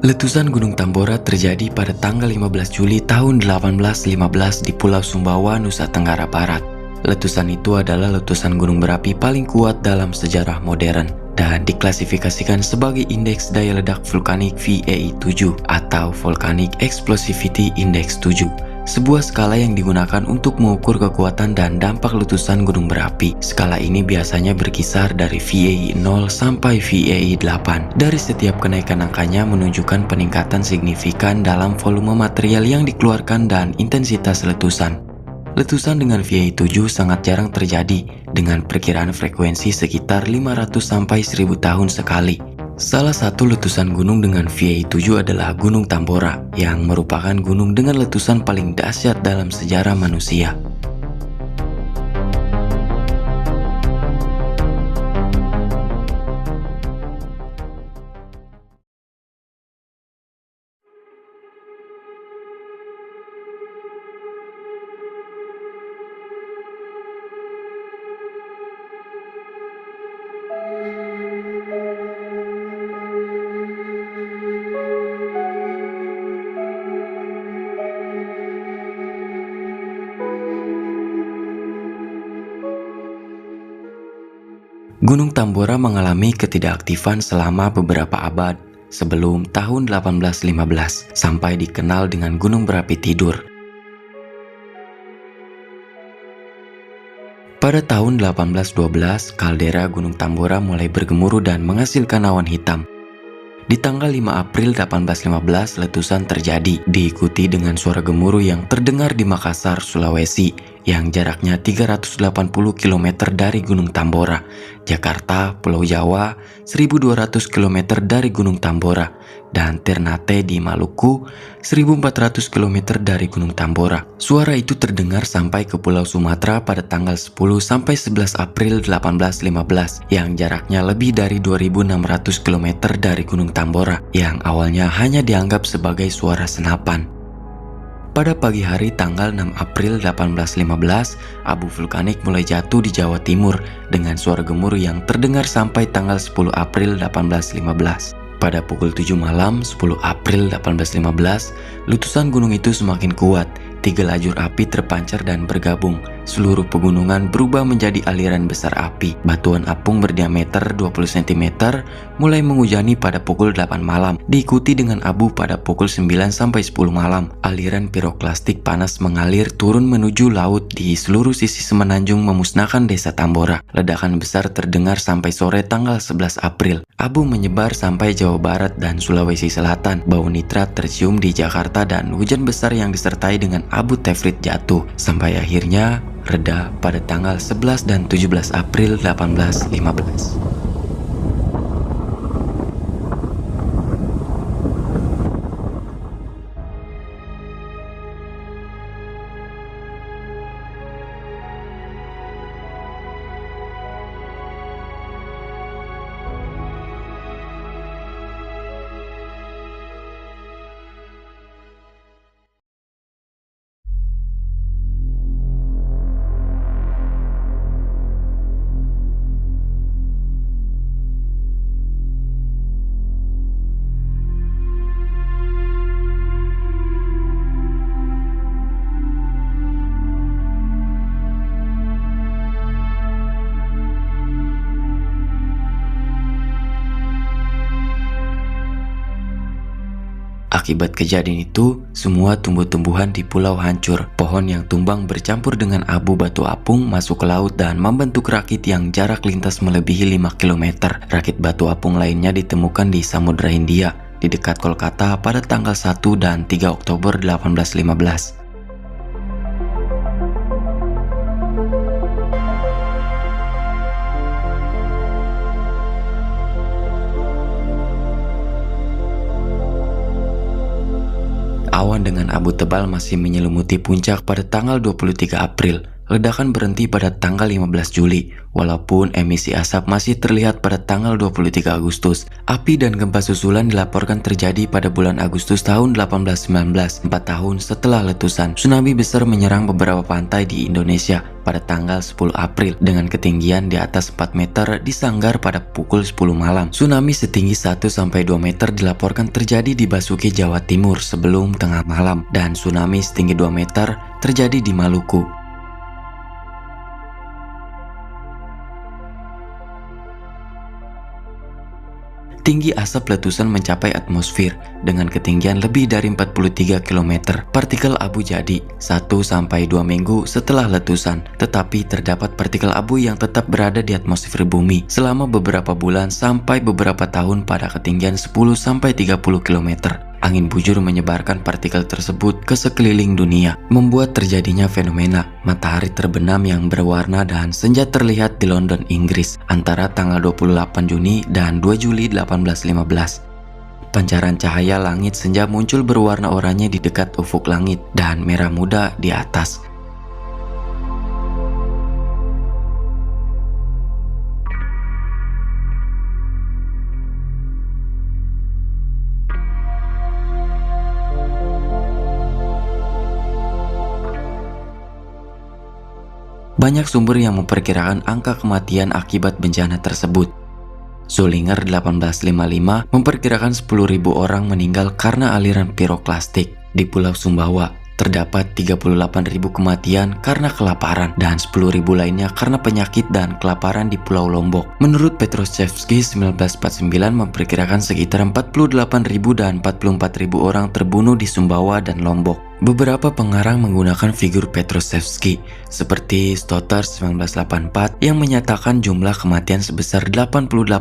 Letusan Gunung Tambora terjadi pada tanggal 15 Juli tahun 1815 di Pulau Sumbawa, Nusa Tenggara Barat. Letusan itu adalah letusan gunung berapi paling kuat dalam sejarah modern dan diklasifikasikan sebagai indeks daya ledak vulkanik VEI-7 atau Volcanic Explosivity Index 7. Sebuah skala yang digunakan untuk mengukur kekuatan dan dampak letusan gunung berapi. Skala ini biasanya berkisar dari VEI 0 sampai VEI 8. Dari setiap kenaikan angkanya menunjukkan peningkatan signifikan dalam volume material yang dikeluarkan dan intensitas letusan. Letusan dengan VEI 7 sangat jarang terjadi, dengan perkiraan frekuensi sekitar 500 sampai 1000 tahun sekali. Salah satu letusan gunung dengan VEI 7 adalah Gunung Tambora, yang merupakan gunung dengan letusan paling dahsyat dalam sejarah manusia. Gunung Tambora mengalami ketidakaktifan selama beberapa abad sebelum tahun 1815 sampai dikenal dengan Gunung Berapi Tidur. Pada tahun 1812, kaldera Gunung Tambora mulai bergemuruh dan menghasilkan awan hitam. Di tanggal 5 April 1815, letusan terjadi, diikuti dengan suara gemuruh yang terdengar di Makassar, Sulawesi, yang jaraknya 380 km dari Gunung Tambora, Jakarta, Pulau Jawa, 1200 km dari Gunung Tambora, dan Ternate di Maluku, 1400 km dari Gunung Tambora. Suara itu terdengar sampai ke Pulau Sumatera pada tanggal 10 sampai 11 April 1815, yang jaraknya lebih dari 2600 km dari Gunung Tambora, yang awalnya hanya dianggap sebagai suara senapan. Pada pagi hari tanggal 6 April 1815, abu vulkanik mulai jatuh di Jawa Timur dengan suara gemuruh yang terdengar sampai tanggal 10 April 1815. Pada pukul 7 malam 10 April 1815, letusan gunung itu semakin kuat. 3 lajur api terpancar dan bergabung. Seluruh pegunungan berubah menjadi aliran besar api. Batuan apung berdiameter 20 cm mulai menghujani pada pukul 8 malam, diikuti dengan abu pada pukul 9 sampai 10 malam. Aliran piroklastik panas mengalir turun menuju laut di seluruh sisi semenanjung memusnahkan desa Tambora. Ledakan besar terdengar sampai sore tanggal 11 April. Abu menyebar sampai Jawa Barat dan Sulawesi Selatan. Bau nitrat tercium di Jakarta dan hujan besar yang disertai dengan abu tefrit jatuh, sampai akhirnya reda pada tanggal 11 dan 17 April 1815. Akibat kejadian itu, semua tumbuh-tumbuhan di pulau hancur. Pohon yang tumbang bercampur dengan abu batu apung masuk ke laut dan membentuk rakit yang jarak lintas melebihi 5 km. Rakit batu apung lainnya ditemukan di Samudra Hindia, di dekat Kolkata pada tanggal 1 dan 3 Oktober 1815. Awan dengan abu tebal masih menyelimuti puncak pada tanggal 23 April. Ledakan berhenti pada tanggal 15 Juli, walaupun emisi asap masih terlihat pada tanggal 23 Agustus. Api dan gempa susulan dilaporkan terjadi pada bulan Agustus tahun 1819, 4 tahun setelah letusan. Tsunami besar menyerang beberapa pantai di Indonesia pada tanggal 10 April dengan ketinggian di atas 4 meter di Sanggar pada pukul 10 malam. Tsunami setinggi 1-2 meter dilaporkan terjadi di Basuki, Jawa Timur sebelum tengah malam, dan tsunami setinggi 2 meter terjadi di Maluku. Tinggi asap letusan mencapai atmosfer dengan ketinggian lebih dari 43 km. Partikel abu jadi 1-2 minggu setelah letusan, tetapi terdapat partikel abu yang tetap berada di atmosfer bumi selama beberapa bulan sampai beberapa tahun pada ketinggian 10-30 km. Angin bujur menyebarkan partikel tersebut ke sekeliling dunia, membuat terjadinya fenomena matahari terbenam yang berwarna dan senja terlihat di London, Inggris antara tanggal 28 Juni dan 2 Juli 1815. Pancaran cahaya langit senja muncul berwarna oranye di dekat ufuk langit dan merah muda di atas. Banyak sumber yang memperkirakan angka kematian akibat bencana tersebut. Zollinger 1855 memperkirakan 10.000 orang meninggal karena aliran piroklastik. Di Pulau Sumbawa terdapat 38.000 kematian karena kelaparan dan 10.000 lainnya karena penyakit dan kelaparan di Pulau Lombok. Menurut Petroshevsky 1949 memperkirakan sekitar 48.000 dan 44.000 orang terbunuh di Sumbawa dan Lombok. Beberapa pengarang menggunakan figur Petroshevsky seperti Stothard 1984 yang menyatakan jumlah kematian sebesar 88.000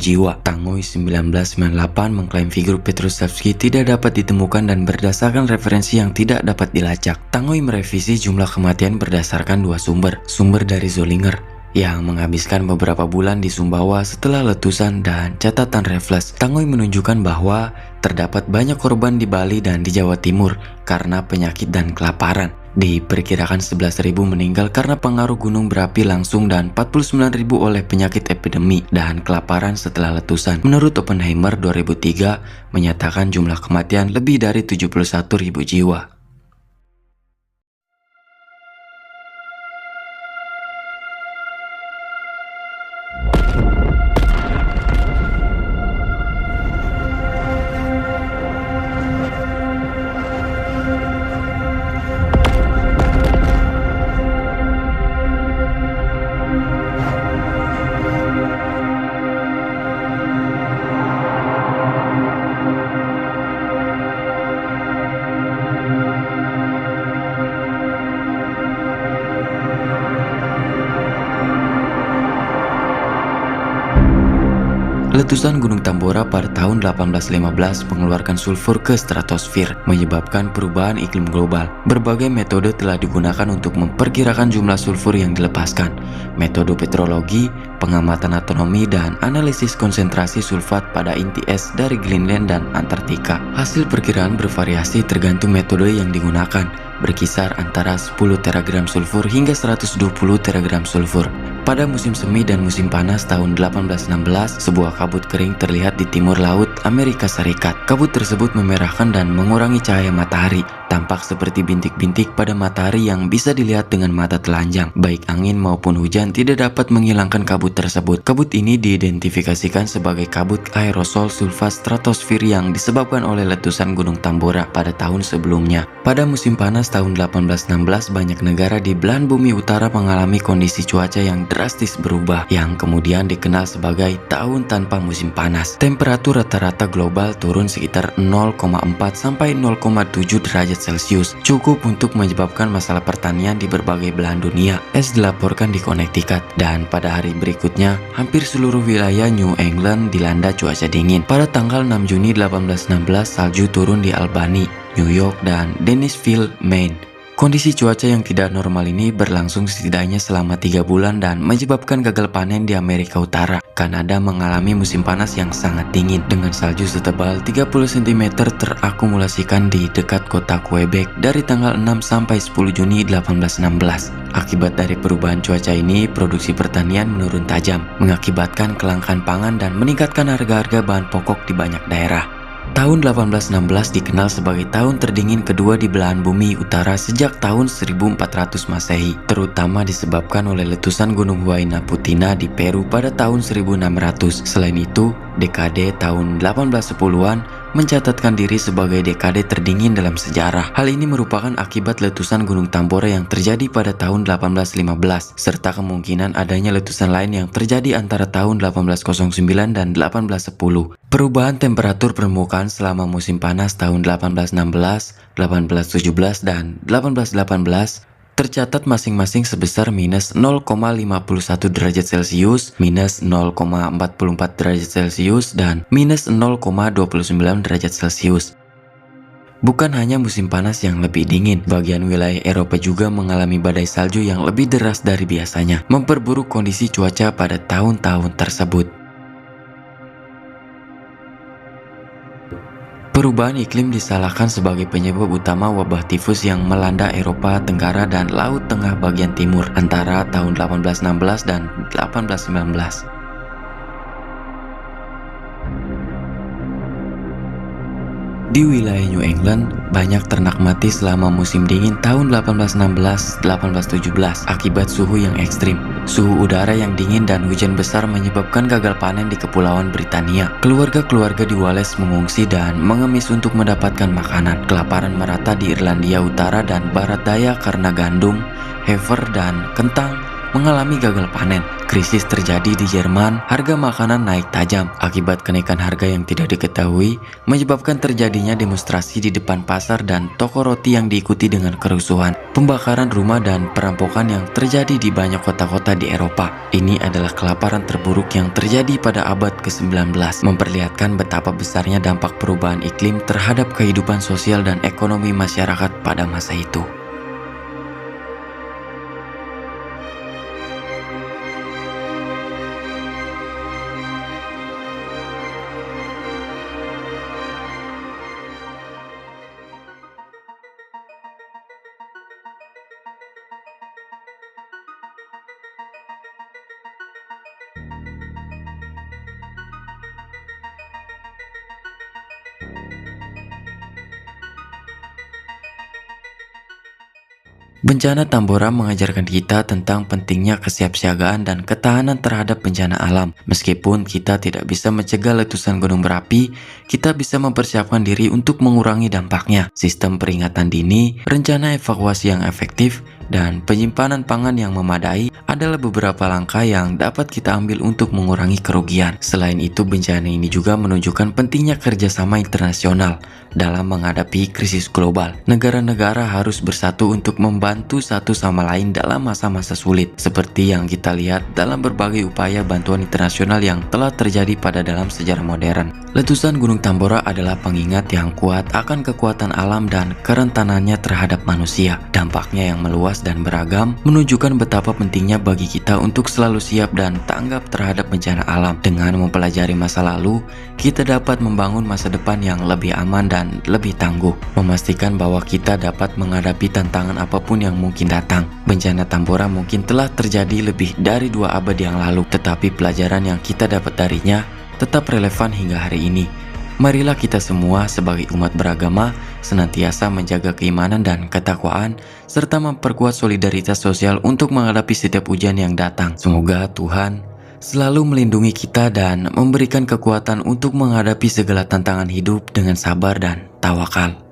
jiwa. Tangoy 1998 mengklaim figur Petroshevsky tidak dapat ditemukan dan berdasarkan referensi yang tidak dapat dilacak. Tangoy merevisi jumlah kematian berdasarkan dua sumber dari Zollinger yang menghabiskan beberapa bulan di Sumbawa setelah letusan dan catatan Raffles. Tangoy menunjukkan bahwa terdapat banyak korban di Bali dan di Jawa Timur karena penyakit dan kelaparan. Diperkirakan 11.000 meninggal karena pengaruh gunung berapi langsung dan 49.000 oleh penyakit epidemi dan kelaparan setelah letusan. Menurut Oppenheimer 2003 menyatakan jumlah kematian lebih dari 71.000 jiwa. Letusan Gunung Tambora pada tahun 1815 mengeluarkan sulfur ke stratosfer, menyebabkan perubahan iklim global. Berbagai metode telah digunakan untuk memperkirakan jumlah sulfur yang dilepaskan. Metode petrologi, pengamatan atonomi, dan analisis konsentrasi sulfat pada inti es dari Greenland dan Antartika. Hasil perkiraan bervariasi tergantung metode yang digunakan, berkisar antara 10 teragram sulfur hingga 120 teragram sulfur. Pada musim semi dan musim panas tahun 1816, sebuah kabut kering terlihat di timur laut Amerika Serikat. Kabut tersebut memerahkan dan mengurangi cahaya matahari, tampak seperti bintik-bintik pada matahari yang bisa dilihat dengan mata telanjang. Baik angin maupun hujan tidak dapat menghilangkan kabut tersebut. Kabut ini diidentifikasikan sebagai kabut aerosol sulfat stratosfer yang disebabkan oleh letusan Gunung Tambora pada tahun sebelumnya. Pada musim panas tahun 1816, banyak negara di belahan bumi utara mengalami kondisi cuaca yang drastis berubah, yang kemudian dikenal sebagai tahun tanpa musim panas. Temperatur rata-rata global turun sekitar 0,4 sampai 0,7 derajat Celcius, cukup untuk menyebabkan masalah pertanian di berbagai belahan dunia. Es dilaporkan di Connecticut, dan pada hari berikutnya hampir seluruh wilayah New England dilanda cuaca dingin. Pada tanggal 6 Juni 1816, salju turun di Albany, New York, dan Dennisville, Maine. Kondisi cuaca yang tidak normal ini berlangsung setidaknya selama 3 bulan dan menyebabkan gagal panen di Amerika Utara. Kanada mengalami musim panas yang sangat dingin dengan salju setebal 30 cm terakumulasikan di dekat kota Quebec dari tanggal 6 sampai 10 Juni 1816. Akibat dari perubahan cuaca ini, produksi pertanian menurun tajam, mengakibatkan kelangkaan pangan dan meningkatkan harga-harga bahan pokok di banyak daerah. Tahun 1816 dikenal sebagai tahun terdingin kedua di belahan bumi utara sejak tahun 1400 Masehi, terutama disebabkan oleh letusan Gunung Huayna Putih di Peru pada tahun 1600. Selain itu, dekade tahun 1810-an mencatatkan diri sebagai dekade terdingin dalam sejarah. Hal ini merupakan akibat letusan Gunung Tambora yang terjadi pada tahun 1815, serta kemungkinan adanya letusan lain yang terjadi antara tahun 1809 dan 1810. Perubahan temperatur permukaan selama musim panas tahun 1816, 1817, dan 1818 tercatat masing-masing sebesar minus 0,51 derajat Celcius, minus 0,44 derajat Celcius, dan minus 0,29 derajat Celcius. Bukan hanya musim panas yang lebih dingin, bagian wilayah Eropa juga mengalami badai salju yang lebih deras dari biasanya, memperburuk kondisi cuaca pada tahun-tahun tersebut. Perubahan iklim disalahkan sebagai penyebab utama wabah tifus yang melanda Eropa Tenggara dan Laut Tengah bagian timur antara tahun 1816 dan 1819. Di wilayah New England, banyak ternak mati selama musim dingin tahun 1816-1817 akibat suhu yang ekstrim. Suhu udara yang dingin dan hujan besar menyebabkan gagal panen di Kepulauan Britania. Keluarga-keluarga di Wales mengungsi dan mengemis untuk mendapatkan makanan. Kelaparan merata di Irlandia Utara dan Barat Daya karena gandum, heifer, dan kentang mengalami gagal panen. Krisis terjadi di Jerman, harga makanan naik tajam akibat kenaikan harga yang tidak diketahui, menyebabkan terjadinya demonstrasi di depan pasar dan toko roti yang diikuti dengan kerusuhan, pembakaran rumah, dan perampokan yang terjadi di banyak kota-kota di Eropa. Ini adalah kelaparan terburuk yang terjadi pada abad ke-19, memperlihatkan betapa besarnya dampak perubahan iklim terhadap kehidupan sosial dan ekonomi masyarakat pada masa itu. Bencana Tambora mengajarkan kita tentang pentingnya kesiapsiagaan dan ketahanan terhadap bencana alam. Meskipun kita tidak bisa mencegah letusan gunung berapi, kita bisa mempersiapkan diri untuk mengurangi dampaknya. Sistem peringatan dini, rencana evakuasi yang efektif, dan penyimpanan pangan yang memadai adalah beberapa langkah yang dapat kita ambil untuk mengurangi kerugian. Selain itu, bencana ini juga menunjukkan pentingnya kerjasama internasional dalam menghadapi krisis global. Negara-negara harus bersatu untuk membantu satu sama lain dalam masa-masa sulit, seperti yang kita lihat dalam berbagai upaya bantuan internasional yang telah terjadi pada dalam sejarah modern. Letusan Gunung Tambora adalah pengingat yang kuat akan kekuatan alam dan kerentanannya terhadap manusia. Dampaknya yang meluas dan beragam menunjukkan betapa pentingnya bagi kita untuk selalu siap dan tanggap terhadap bencana alam. Dengan mempelajari masa lalu, kita dapat membangun masa depan yang lebih aman dan lebih tangguh, memastikan bahwa kita dapat menghadapi tantangan apapun yang mungkin datang. Bencana Tambora mungkin telah terjadi lebih dari 2 abad yang lalu, tetapi pelajaran yang kita dapat darinya tetap relevan hingga hari ini. Marilah kita semua sebagai umat beragama senantiasa menjaga keimanan dan ketakwaan, serta memperkuat solidaritas sosial untuk menghadapi setiap ujian yang datang. Semoga Tuhan selalu melindungi kita dan memberikan kekuatan untuk menghadapi segala tantangan hidup dengan sabar dan tawakal.